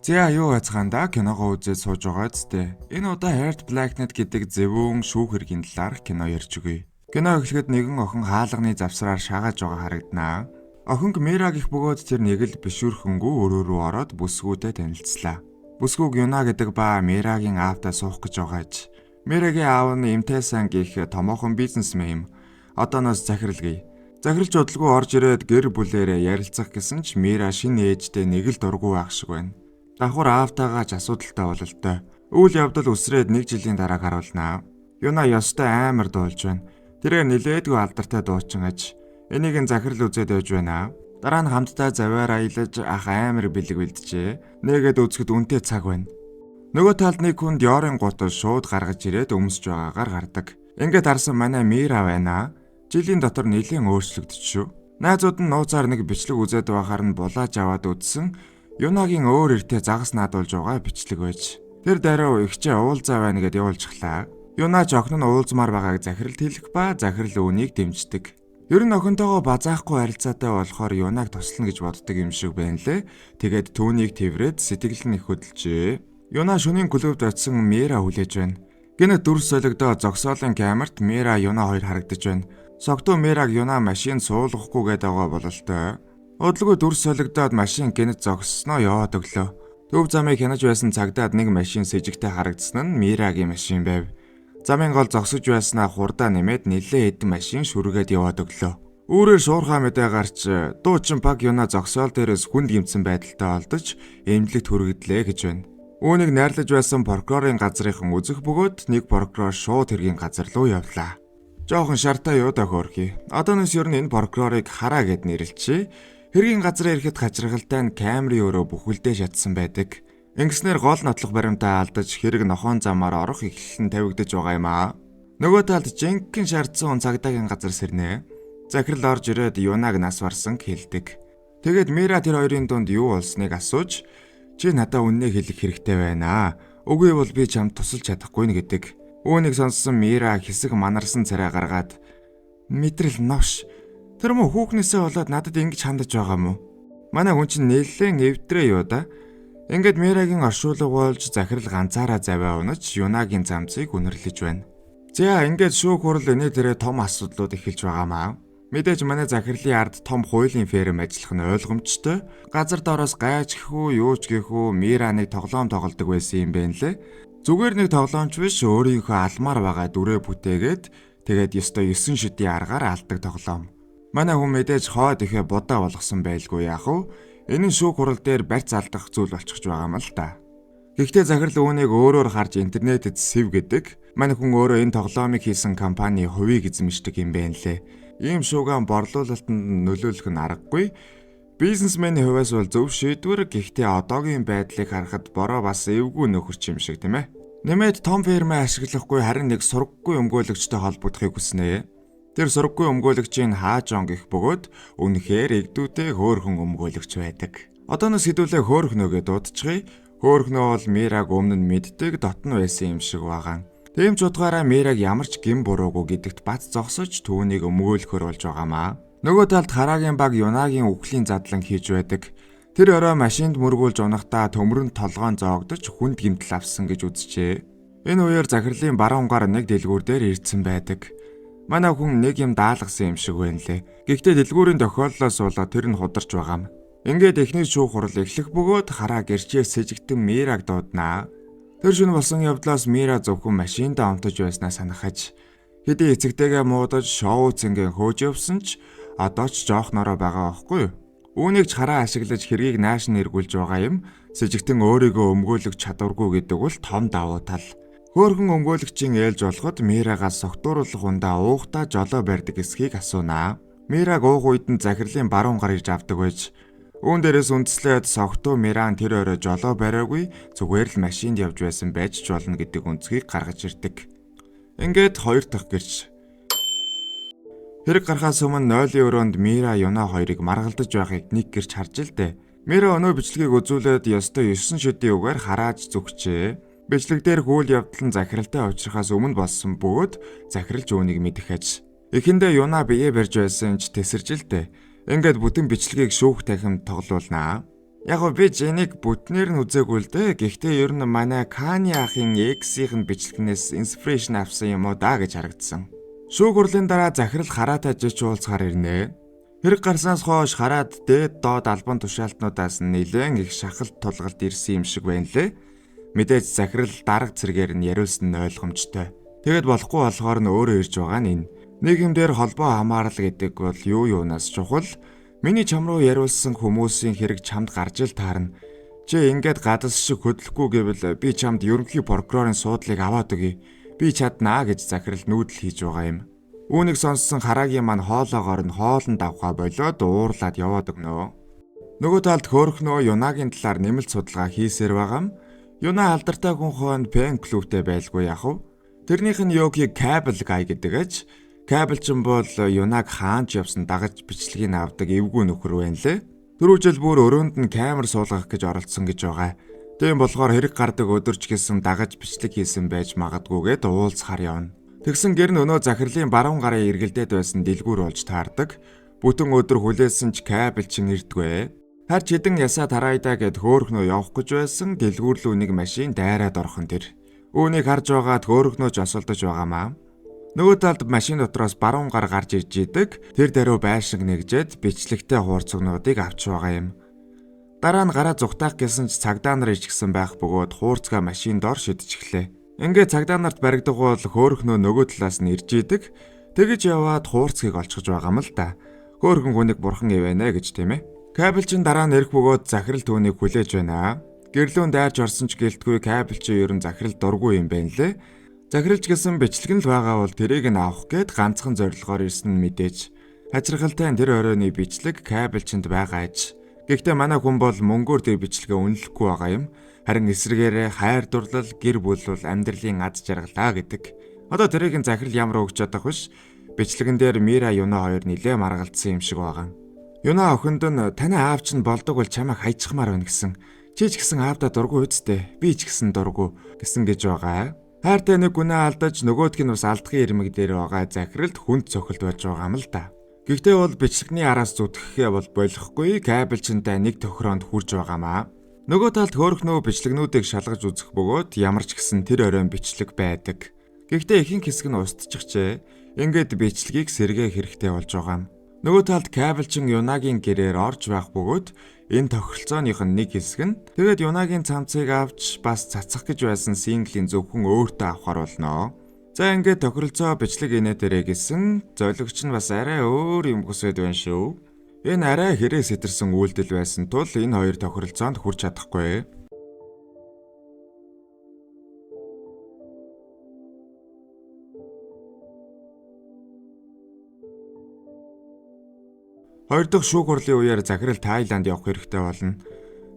За юу хацгаанда киногоо үзээд сууж байгаа зү. Энэ удаа Heart Blacknet гэдэг зөвүүн шүүх хэргийн талаарх кино ярьж өгье. Кино эхлэхэд нэгэн охин хаалганы завсраар шагааж байгаа харагданаа. Охинг Мира гэх бөгөөд тэр нэг л бишүүрхэнгүү өрөө рүү ороод бүсгүүтэй танилцлаа. Бүсгүүг Юна гэдэг ба Мирагийн аавтай суух гэж байгааж. Мирагийн аав нь Имтэйсан гэх томоохон бизнесмен юм. Одооноос захирлгий. Захирлж удалгүй орж ирээд гэр бүлээрээ ярилцах гэсэн ч Мира шинэ ээжтэй нэг л дургүй байх шиг байна. Давхар аавтайгаа ч асуудалтай бололтой. Үйл явдал үсрээд 1 жилийн дараа харуулнаа. Юна ёстой амар дуулж байна. Тэрээр нилээдгүй алдартай дуучин аж. Энийг нь захирал үзээд байж байна. Дараа нь хамтдаа заваар аялаж ах амар бэлэг бэлджээ. Нэгэд үзэхэд үнэтэй цаг байна. Нөгөө талд нэг хүн Диорын гутал шууд гаргаж ирээд өмсөж байгаагаар гардаг. Ингээд харсан манай Мира байна. Жилийн дотор нэлийн өөрчлөгдөж шүү. Найзууд нь нууцаар нэг бичлэг үзээд байхаар нь булааж аваад үзсэн. Юнагийн өөр эртээ загас наадуулж байгаа бичлэг байж. Тэр даруй ихчээ уулзаа байна гэд явуулчихлаа. Юна ч охин нь уулзмаар байгааг захиралд хэлэх ба захирал үүнийг дэмждэг. Ер нь охинтойгоо базаахгүй харилцаатай болохоор Юнаг туслана гэж боддог юм шиг байна лээ. Тэгээд түүнийг тэрврээд сэтгэл нь их хөдөлжээ. Юна шөнийн клубд очисон Мира хүлээж байна. Гэнэ дүрс солигдоо зогсоолын камерт Мира Юна хоёр харагдаж байна. Согтуу Мираг Юна машин суулгахгүй гээд байгаа бололтой. Удалгүй дүрс солигдоод машин гэнэт зогссноо яваад өглөө. Төв замыг хянаж байсан цагдаад нэг машин с ิจ гтэй харагдсан нь Мирагийн машин байв. Замын гол зогсож байснаа хурдаа нэмээд нэлээ хэдэн машин шүргээд яваад өглөө. Үүрээр шуурхаа мэдээ гарч дуучин баг Юна зогсоол дээрээс хүнд гимцэн байдалтай олдож эмнэлэгт хүргэдлээ гэж байна. Үүнийг найрлаж байсан прокурорын газрынхан үзэх бөгөөд нэг прокурор шууд хэргийн газар руу явлаа. Жохон шартай юу да хөөрхий. Одооноос ер нь энэ прокурорыг хараа гэд нэрлэлчээ. Хэргийн газар ирэхэд хачиргалтай нь камерын өрөө бүхэлдээ шатсан байдаг. Ингэснээр гол нотлох баримтаа алдаж хэрэг нохоон замаар орох эхлэл нь тавигдаж байгаа юм аа. Нөгөө талд жинхэнэ шаардсан хүн цагдаагийн газар сэрнэ. Захирал орж ирээд Юнаг нас барсан хэлдэг. Тэгээд Мира тэр хоёрын дунд юу болсныг асууж чи надад үннийг хэлэх хэрэгтэй байна. Үгүй бол би чамд тусалж чадахгүй н гэдэг. Үүнийг сонссон Мира хэсэг манарсан царай гаргаад мэдрэл новш. Тэр мө хүүхнээсээ болоод надад ингэж хандаж байгаа мó. Манай хүн чинь нэлээд эвдрээ юу да. Ингээд Мирагийн оршуулга болж захирал ганцаараа завиа унаж Юнагийн замцыг үнэрлэж байна. За ингээд шүүх хурал энэ дээрээ том асуудлууд эхэлж байгаамаа. Мэдээж манай захирлын ард том хуулийн ферм ажиллах нь ойлгомжтой. Газар доороос гайж гэхүү юу ч гэхүү Мира нэг тоглоом тоглодог байсан юм байна лээ. Зүгээр нэг тоглоомч биш өөрийнхөө алмаар байгаа дүрээ бүтээгээд тэгээд ёстой 9 шидийн аргаар алдаг тоглоом. Манай хүн мэдээж хоод ихэ будаа болгосон байлгүй яах вэ? Энэ нь шүүх хурал дээр барьц алдах зүйл болчихж байгаа юм л да. Гэхдээ захирал үүнийг өөрөөр харж интернетэд сэв гэдэг. Манай хүн өөрөө энэ тоглоомыг хийсэн компани хувийг эзэмшдэг юм байна лээ. Ийм шуугаан борлуулалтанд нөлөөлөх нь аргагүй. Бизнесменийн хувьас бол зөв шийдвэр, гэхдээ одоогийн байдлыг харахад бороо бас эвгүй нөхөрч юм шиг тийм ээ. Нэмээд том фермээ ашиглахгүй харин нэг сургаггүй өмгөөлөгчтэй холбогдохыг хүснэ. Тэр сургаггүй өмгөөлөгчийн хаажон гэх бөгөөд үнэхээр игдүүтэй хөөрхөн өмгөөлөгч байдаг. Одооноос хэдүүлээ хөөрхнөөгээ дуудчихъя. Хөөрхнөө бол Мираг өмнө нь мэддэг дотн байсан юм шиг байгаа. Тийм ч утгаараа Мираг ямар ч гин буруугүй гэдэгт бац зогсож түүнийг өмгөөлөхөр болж байгаамаа. Нөгөө талд Хараагийн баг Юнагийн үхлийн задлан хийж байдаг. Тэр орой машинд мөргүүлж унахдаа төмрөнд толгоон зоогдож хүнд гэмтэл авсан гэж үзжээ. Энэ үеэр захирлын баруун гар нэг дэлгүүр дээр ирдсэн байдаг. Манай хүн нэг юм даалгасан юм шиг байна лээ. Гэхдээ дэлгүүрийн тохиоллоос болоод тэр нь хударч байгаа юм. Ингээд эхний шүүх хурал эхлэх бөгөөд Хараа гэрчээс сэжигтэн Мираг дууднаа. Тэр шөнө болсон явдлаас Мира зөвхөн машиндаа онтож байснаа санахаж хэдий эцэгтэйгээ муудаж шоу цэнгийн хөөж явсан ч одоо ч жоохнороо байгаа байхгүй юу? Үүнийг ч Хараа ашиглаж хэргийг нааш нь эргүүлж байгаа юм. Сэжигтэн өөрийгөө өмгөөлөх чадваргүй гэдэг бол том давуу тал. Хөөрхөн өмгөөлөгчийн ээлж болоход Мирагаас согтууруулах ундаа уухтаа жолоо барьдаг эсхийг асуунаа. Мираг уух үед нь захирлын баруун гар ирж авдаг байж. Үүн дээрээс үндслээд согтуу Мираан тэр орой жолоо бариагүй зүгээр л машинд явж байсан байж ч болно гэдэг үнцгийг гаргаж ирдэг. Ингээд хоёр дахь гэрч. Хэрэг гарахаас өмнө 0-ийн өрөөнд Мира Юна хоёрыг маргалдаж байхыг нэг гэрч харж л дээ. Мира өнөө бичлэгийг үзүүлээд ёстой 9 шидийн үгээр харааж зүгчээ. Бичлэг дээр хүл явдал нь захиралтай уучрахаас өмнө болсон бөгөөд захиралж үүнийг мэдэх аж. Эхэндээ Юна бие барьж байсан ч тесэржилтэй. Ингээд бүтэн бичлэгийг шүүх танхимд тоглуулнаа. Яг гоо би энийг бүтнээр нь үзээгүй л дээ. Гэхдээ ер нь манай Кани ахын X-ийн бичлэгнээс инспирэшн авсан юм уу даа гэж харагдсан. Шүүх хурлын дараа захирал хараад ажиж уулзахаар ирнэ. Хэрэг гарснаас хойш хараад дээд доод албан тушаалтнуудаас нэлээд их шахалт тулгалт ирсэн юм шиг байна лээ. Мэдээж захирал дарга цэргээр нь яриулсан нь ойлгомжтой. Тэгэд болохгүй болохоор нь өөрөө ирж байгаа нь энэ. Нийгэмдэр холбоо хамаарал гэдэг бол юу юунаас чухал. Миний чам руу яриулсан хүмүүсийн хэрэг чамд гарч ил таарна. Чи ингээд гадас шиг хөдлөхгүй гэвэл би чамд ерөнхий прокурорын суудлыг аваад өгье. Би чаднаа гэж захирал нүүдэл хийж байгаа юм. Үүнийг сонссон Харагийн маань хоолоогоор нь хоолнд авахаа болоод уурлаад яваад өгнө. Нөгөө талд хөөрхнөө Юнагийн талаар нэмэлт судалгаа хийсээр байгаам. Юна алдартай хүн хоон пен клубтэй байлгүй яах вэ? Тэрнийх нь Йоки Кабл гай гэдэг аж. Кабл ч бол Юнаг хаанч явсан дагаж бичлэгийг авдаг эвгүй нөхөр байна лээ. Түрүүжил бүр өрөөнд нь камер суулгах гэж оролцсон гэж байгаа. Тийм болохоор хэрэг гардаг өдөрч гэсэн дагаж бичлэг хийсэн байж магадгүйгээд уулзахаар явна. Тэгсэн гэр нь өнөө захирлын баруун гарын эргэлдээд байсан дэлгүүр болж таардаг. Бүтэн өдөр хүлээсэн ч Кабл чин ирдгүй. Харж хідэн ясаа тараайдаа гэд хөөрхнөө явах гэж байсан дэлгүүр лүү нэг машин дайраад орхон тэр. Үүнийг харж байгаад хөөрхнөө ч осолдож байгаамаа. Нөгөө талд машин дотроос баруун гар гарч ирж идэг. Тэр даруй байшинг нэгжээд бичлэгтэй хуурцагнуудыг авч байгаа юм. Дараа нь гараа зүгтаах гэсэн ч цагдаа нар ичгсэн байх бөгөөд хуурцгаа машин доор шидчихлээ. Ингээд цагдаа нарт баригдах бол хөөрхнөө нөгөө талаас нь ирж идэг. Тэгэж яваад хуурцгийг олчихж байгаа юм л да. Хөөрхөн хүнийг бурхан ивэнэ гэж тийм ээ. Кабл чин дараа нь ирэх бөгөөд захирал түүнийг хүлээж байна. Гэрлүүн дайрч орсон ч гэлтгүй Кабл чи ерөн захирал дургүй юм байна лээ. Захиралч гэсэн бичлэг нь л байгаа бол тэрийг нь авах гээд ганцхан зорилгоор ирсэн нь мэдээж. Хачирхалтай тэр оройны бичлэг Кабелчинд байгаа аж. Гэхдээ манай хүн бол мөнгөөр тэр бичлэгээ үнэлэхгүй байгаа юм. Харин эсрэгээрээ хайр дурлал гэр бүл бол амьдралын аз жаргалаа гэдэг. Одоо тэрийг нь захирал ямар өгч чадах вш. Бичлэгэн дээр Мира Юна хоёр нилээ маргалдсан юм шиг байгаа. Юна охинд нь таны аав чинь болдог бол чамайг хайчихмаар байна гэсэн. Чи ч гэсэн аавда дургүй үсттэй. Би ч гэсэн дургүй гэсэн гэж байгаа. Хайртай нэг гүнээ алдаж нөгөөдг нь бас алдахын ирмэг дээр байгаа захиралд хүнд цохилт болж байгаа юм л да. Гэхдээ бол бичлэгний араас зүтгэхээ бол болохгүй Кабелчинтай нэг тохироонд хүрж байгаамаа. Нөгөө талд хөөрхнөө бичлэгнүүдийг шалгаж үзэх бөгөөд ямар ч гэсэн тэр оройн бичлэг байдаг. Гэхдээ ихэнх хэсэг нь устчихжээ. Ингээд бичлэгийг сэргээ хэрэгтэй болж байгаа юм. Нөгөө талд Кабелчин Юнагийн гэрээр орж байх бөгөөд энэ тохиролцооных нь нэг хэсэг нь тэгээд Юнагийн цамцыг авч бас цацах гэж байсан синглийн зөвхөн өөртөө авахар болно. За ингээд тохиролцоо бичлэг инээ дээрээ гисэн зойлогч нь бас арай өөр юм хүсэж байна шүү. Энэ арай хэрэг сэтэрсэн үйлдэл байсан тул энэ хоёр тохиролцоонд хүрч чадахгүй. Хоёр дахь шүүх хурлын үеэр захирал Тайланд явах хэрэгтэй болно.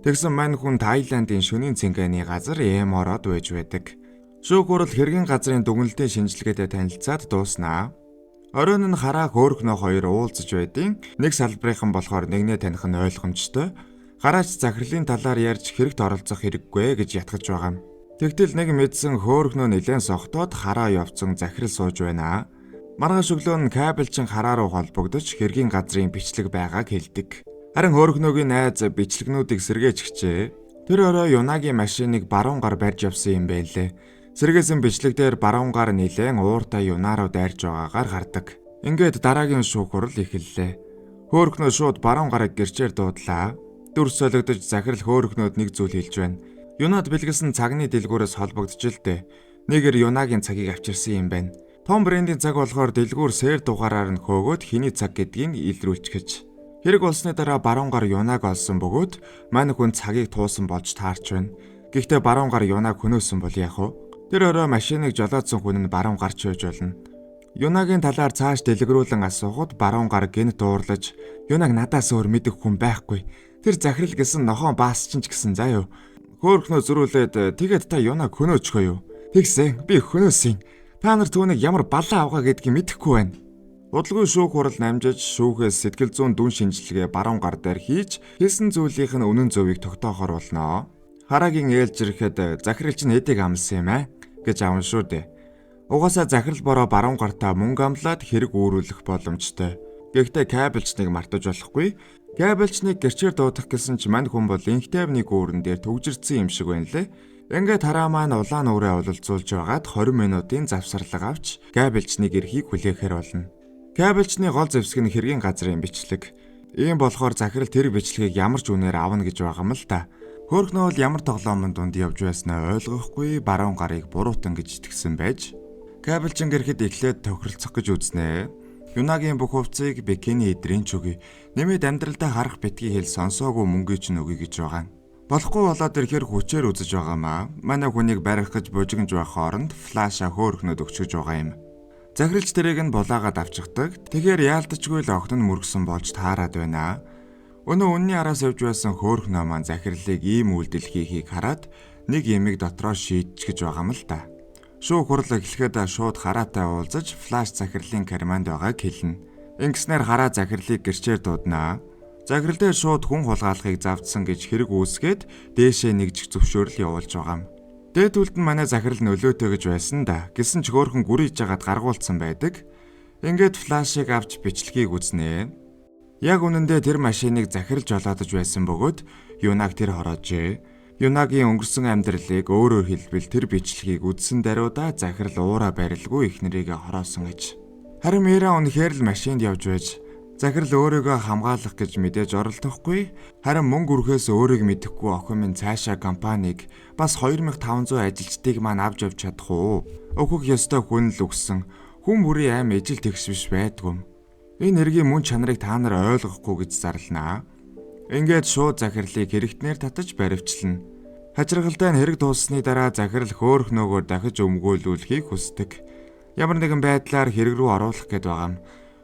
Тэгсэн мань хүн Тайландын шөнийн цэнгэний газар Эмород байж байдаг. Шүүх хурал хэргийн газрын дүгнэлтийн шинжилгээтэй танилцаад дууснаа. Оройн нь хараа хөөрхнөө хоёр уулзаж байдیں۔ Нэг салбарынхан болохоор нэгнээ таних нь ойлгомжтой. Гараач захирлын талаар ярьж хэрэгт оролцох хэрэггүй гэж ятгах байгаа юм. Тэгтэл нэг мэдсэн хөөрхнөө нэлээд согтоод хараа явцсан захирал сууж байна. Маргааш өглөө нь Кабелчин хараа руу холбогдож хэргийн газрын бичлэг байгааг хэлдэг. Харин хөөрхнөөгийн найз бичлэгнүүдийг сэргээжчихжээ. Тэр орой Юнагийн машиныг баруун гар барьж явсан юм байлээ. Сэргээсэн бичлэг дээр баруун гар нилээн ууртай Юна руу дайрж байгаагаар хардаг. Ингээд дараагийн шүүх хурал эхэллээ. Хөөрхнөө шууд баруун гарыг гэрчээр дуудлаа. Дүрс солигдож захирал хөөрхнөөд нэг зүйл хэлж байна. Юнад бэлгэлсэн цагны дэлгүүрээс холбогдож л дээ. Нэгэр Юнагийн цагийг авчирсан юм байна. Том брендийн цаг болохоор дэлгүүр сэр дугаараар нь хөөгөөд хиний цаг гэдгийг илрүүлчихэж. Хэрэг болсны дараа баруун гар Юнаг олсон бөгөөд мань хүн цагийг туусан болж таарч байна. Гэхдээ баруун гар Юнаг хөнөөсөн бол яах вэ? Тэр орой машиныг жолоодсон хүн нь баруун гарч явж болно. Юнагийн талаар цааш дэлгэрүүлэн асуухад баруун гар гэнэт дуурлаж Юнаг надаас өөр мэдэх хүн байхгүй. Тэр захирал гэсэн нохоо баас чинь ч гэсэн заа юу. Хөөрхнөө зөрүүлээд тэгээд та Юнаг хөнөөчихөө юу? Тэгсэн би хөнөөсөн. Та нар түүнийг ямар балаа авгаа гэдгийг мэдэхгүй байна. Удалгүй шүүх хурал намжиж шүүхээс сэтгэл зүйн дүн шинжилгээ баруун гар дээр хийж хэлсэн зүйлийнх нь үнэн зөвийг тогтоохоор болно. Харагийн ээлж ирэхэд захирал чинь хэдийг амлсан юм аа гэж аавн шүү дээ. Угаасаа захирал бороо баруун гартаа мөнгө амлаад хэрэг үүрүүлэх боломжтой. Гэхдээ Кабелчныг мартаж болохгүй. Кабелчныг гэрчээр дуудах гэсэн ч мань хүн бол инхтэй нэг ууран дээр төгжирдсэн юм шиг байна лээ. Ингээд хараа маань улаан нүрээ ололцуулж байгаад 20 минутын завсарлага авч кабелчныг эрхийг хүлээхээр болно. Кабелчны гол зэвсэг нь хэргийн газрын бичлэг. Ийм болохоор захирал тэр бичлэгийг ямар ч үнээр авна гэж байгаа юм л та. Хөөрхнөө бол ямар тоглоомын дунд явж байснаа ойлгохгүй баруун гарыг буруутан гэж итгэсэн байж кабелчин гэрхэд эхлээд тохиролцох гэж үзнэ. Юнагийн бүх хувцсыг бикини эдрийн ч үгүй. Нэмээд амьдралдаа харах битгий хэл сонсоогүй мөнгөийг ч нөгөй гэж байгаа. Болохгүй болоод ирэхээр хүчээр үзэж байгаамаа. Манай хүнийг барих гэж бужигнж байх хооронд флаша хөөрхнөд өгчөж байгаа юм. Захиралч тэрийг нь булаагаад авчихдаг. Тэгэхээр яалтчгүй л охин нь мөргсөн болж таарад байна. Өнөө үнний араас явж байсан хөөрхнөө маань захирлыг ийм үйлдэл хийхийг хараад нэг ямиг дотроо шийдчих гэж байгаа юм л та. Шүүх хурал эхлэхэд шууд хараатай уулзаж флаш захирлын карманд байгааг хэлнэ. Ингэснээр хараа захирлыг гэрчээр дууднаа. Захирал дээр шууд хүн хулгайлахыг завдсан гэж хэрэг үүсгээд дээшээ нэгжих зөвшөөрөл явуулж байгаа юм. Дээдүлд нь манай захирал нөлөөтэй гэж байсан да. Гэсэн ч хөөрхөн гүрийж жагаад гаргуулсан байдаг. Ингээд флашыг авч бичлэгийг үзнэ. Яг үнэндээ тэр машиныг захирлж олоодож байсан бөгөөд Юнаг тэр хороожээ. Юнагийн өнгөрсөн амьдралыг өөрөөр хэлбэл тэр бичлэгийг үзсэн даруйда захирал уура барилгүй их нэрийгээ хороосон гэж. Харин Мира үнэхээр л машинд явж байж захирал өөрийгөө хамгаалах гэж мэдээж оролдохгүй. Харин мөнгө өрхөөс өөрийг мэдэхгүй охин минь цаашаа компанийг бас 2500 ажилчдыг маань авч явж чадах уу? Өгөх ёстой хүн л өгсөн. Хүн бүрийн аим ижил тэгш биш байдгүй. Энэ хэргийн мөн чанарыг та нар ойлгохгүй гэж зарлнаа. Ингээд шууд захирлыг хэрэгтнээр татаж баривчлана. Хачиргалтай нь хэрэг дууссаны дараа захирал хөөрхнөөгөө дахиж өмгөөлүүлэхийг хүсдэг. Ямар нэгэн байдлаар хэрэг рүү оруулах гээд байгаа юм.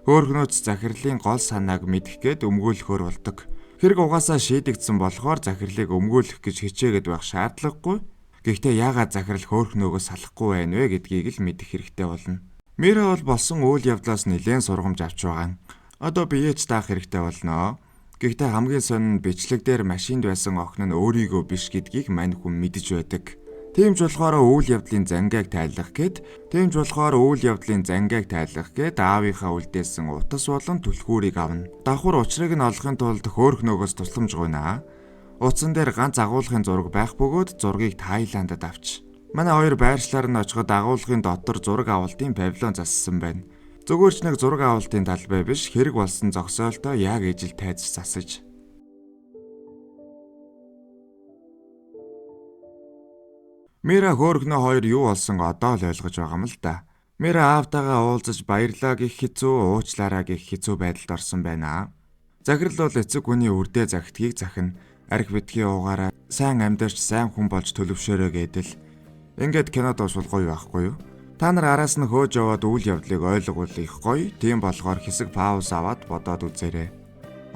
Хөөрхнөөц захирлын гол санааг мэдэх гээд өмгөөлөхөөр болдог. Хэрэг угаасаа шийдэгдсэн болохоор захирлыг өмгөөлөх гэж хичээгээд байх шаардлагагүй. Гэхдээ яагаад захирал хөөрхнөөгөө салахгүй байна вэ гэдгийг л мэдэх хэрэгтэй болно. Мира бол болсон үйл явдлаас нэлээд сургамж авч байгаа. Одоо биеэч даах хэрэгтэй болноо. Гэхдээ хамгийн сонин нь бичлэг дээр машинд байсан охин нь өөрийгөө биш гэдгийг мань хүн мэдэж байдаг. Тийм ч болохоор үйл явдлын зангааг тайлах гээд аавынхаа үлдээсэн утас болон түлхүүрийг авна. Давхар учрыг нь олохын тулд хөөрхнөөгөөс тусламж гуйна. Утсан дээр ганц агуулгын зураг байх бөгөөд зургийг Таиландд авч. Манай хоёр байршлаар нь очиход агуулгын дотор зураг авалтын павильон зассан байна. Зүгээр ч нэг зураг авалтын талбай биш хэрэг болсон зогсоолтоо яг ижил тайз засаж. Мира хөөрхнөө хоёр юу болсон одоо л ойлгож байгаа юм л да. Мира аавтайгаа уулзаж баярлаа гэх хэцүү, уучлаарай гэх хэцүү байдалд орсон байна. Захирал бол эцэг хүний үрдээ загтгийг захин, арх битгий уугаараа сайн амьдарч сайн хүн болж төлөвшөөрэй гэдэл. Ингээд кино дуусвал гоё байхгүй юу? Та нар араас нь хөөж яваад үйл явдлыг ойлгуулах гоё. Тийм болохоор хэсэг пауз аваад бодоод үзээрэй.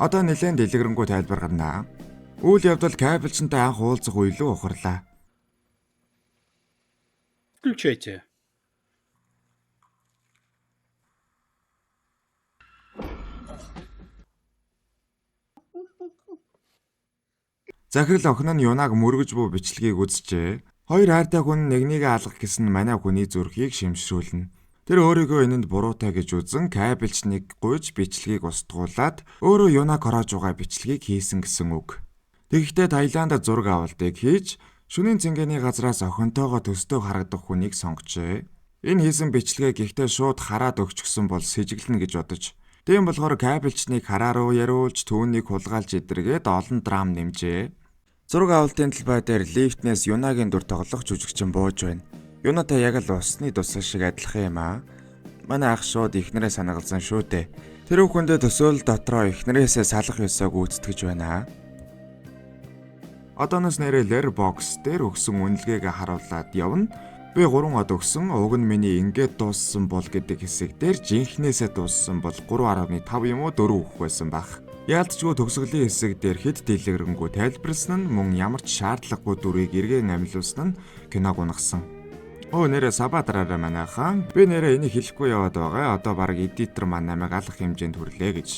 Одоо нэлээд дэлгэрэнгүй тайлбар гарнаа. Үйл явдал кабелчтай анх уулзах үе лөө ухарлаа. Включайте. Захирал охин нь Юнаг мөргөж буй бичлэгийг үзжээ. Хоёр хайртай хүн нэгнийг алгах гэсэн манай хүний зүрхийг шимшрүүлнэ. Тэр өөрийгөө энэнд буруутай гэж үзэн кабелчныг гуйж бичлэгийг устгуулад өөрөө Юнаг хороож байгаа бичлэгийг хийсэн гэсэн үг. Тэгэхдээ Таиландд зураг авалтыг хийж шөнийн цэнгэний газраас охинтойгоо төстөө харагдах хүнийг сонгожээ. Энэ хийсэн бичлэгээ гэхдээ шууд хараад өгчихсөн бол сэжиглэнэ гэж бодож. Тийм болохоор кабелчныг хараа руу яриулж түүнийг хулгайлж идэргээд олон драм нэмжээ. Зураг авалтын талбай дээр лифтнээс Юнагийн дүр тоглох жүжигчин бууж байна. Юнатай яг л усны дусал шиг адилхан юм аа. Манай ах шууд ихнэрээ санагалсан шүү дээ. Тэр бүхэндээ төсөөл дотроо ихнэрээсээ салах ёсоо гүйцэтгэж байна. Одооноос нэрээ Letterboxd дээр өгсөн үнэлгээг харуулад явна. Би 3 од өгсөн. Уг нь миний ингээд дууссан бол гэдэг хэсэг дээр жинхнээсээ дууссан бол 3.5 юм уу 4 өгөх байсан баг. Яалтчгүй төгсгөлийн хэсэг дээр хэд дэлгэрэнгүй тайлбарласан нь мөн ямар ч шаардлагагүй дүрийг эргэн амилуулсан нь киног унагсан. Нэрээ сабадараараа манайхаа. Би нэрээ энийг хэлэхгүй яваад байгаа. Одоо баг эдитер маань намайг алах хэмжээнд хүрлээ гэж.